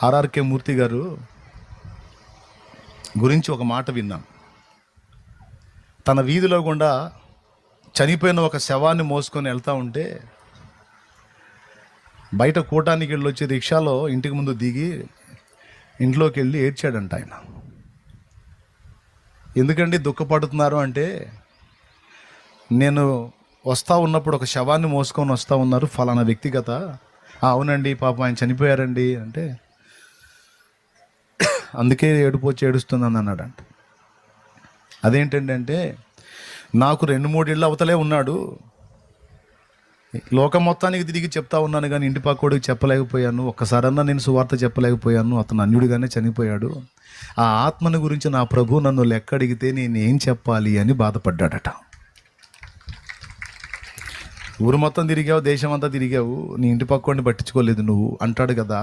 RRK మూర్తి గారు గురించి ఒక మాట విన్నాను. తన వీధిలో గుండా చనిపోయిన ఒక శవాన్ని మోసుకొని వెళ్తూ ఉంటే బయట కూటానికి వెళ్ళి వచ్చి రిక్షాలో ఇంటికి ముందు దిగి ఇంట్లోకి వెళ్ళి ఏడ్చాడంట ఆయన. ఎందుకండి దుఃఖపడుతున్నారు అంటే, నేను వస్తూ ఉన్నప్పుడు ఒక శవాన్ని మోసుకొని వస్తూ ఉన్నారు ఫలానా వ్యక్తిగత. అవునండి పాపం ఆయన చనిపోయారండి అంటే, అందుకే ఏడుపు వచ్చి ఏడుస్తుందని అన్నాడంట. అదేంటండి అంటే, నాకు 2-3 ఇళ్ళు అవతలే ఉన్నాడు, లోకం మొత్తానికి తిరిగి చెప్తా ఉన్నాను కానీ ఇంటి పక్కోడికి చెప్పలేకపోయాను, ఒక్కసారన్నా నేను సువార్త చెప్పలేకపోయాను, అతను అన్యుడిగానే చనిపోయాడు, ఆ ఆత్మని గురించి నా ప్రభు నన్ను లెక్క అడిగితే నేను ఏం చెప్పాలి అని బాధపడ్డాడట. ఊరు మొత్తం తిరిగావు, దేశం అంతా తిరిగావు, నీ ఇంటి పక్కోడిని పట్టించుకోలేదు నువ్వు అంటాడు కదా.